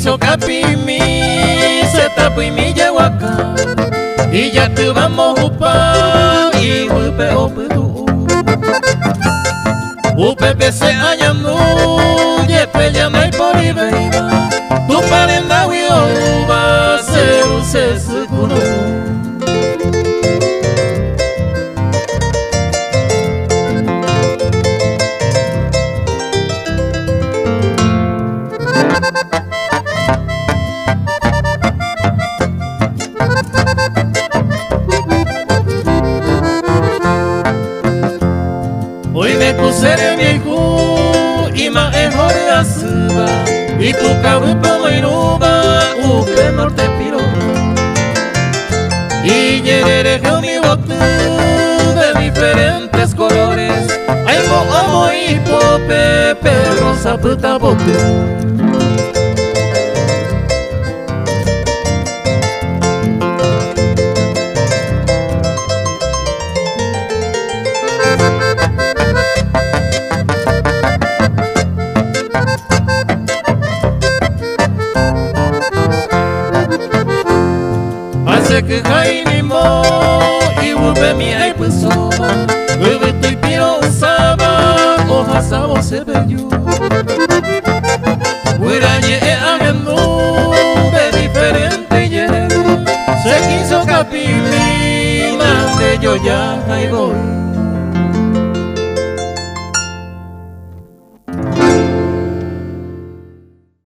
quiso capimi, se tapó y me llevó acá. Y ya te vamos upa, y upe ope tu. Upe se ayanu, yepe llama y por y veiva. Tu parenda uva, se use su cuno. Hoy me kusere viejo y ma mejor asuba y tu cabupa moiruba upe norte piro y yerere mi bote de diferentes colores ay mo amo y pope perro saputa bote. Hace que Jaime mo y vuelve mi ay pues soba, vuelve tu y piro usaba, hojas sabo se bello. Huirañe agendo de diferente yere, se quiso capilina de yo ya ahí voy.